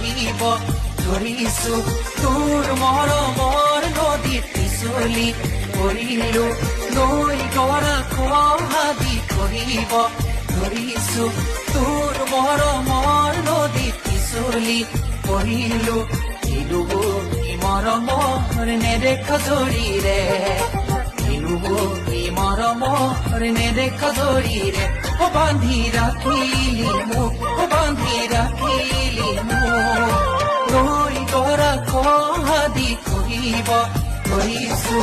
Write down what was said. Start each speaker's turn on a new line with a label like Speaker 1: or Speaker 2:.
Speaker 1: কহিব ধৰিছো তোৰ মৰমৰ নদীত পিছলি পৰিলো নৈ গৰা খহাদি কহিব ধৰিছো তোৰ মৰমৰ নদীত পিছলি পৰিলো এই মৰমৰ নেদেখা জৰিৰে এই মৰমৰ নেদেখা জৰিৰে বান্ধি ৰাখিলি মোক বান্ধি ৰাখিলি মোক নৈ গৰা খহাদি কহিব ধৰিছো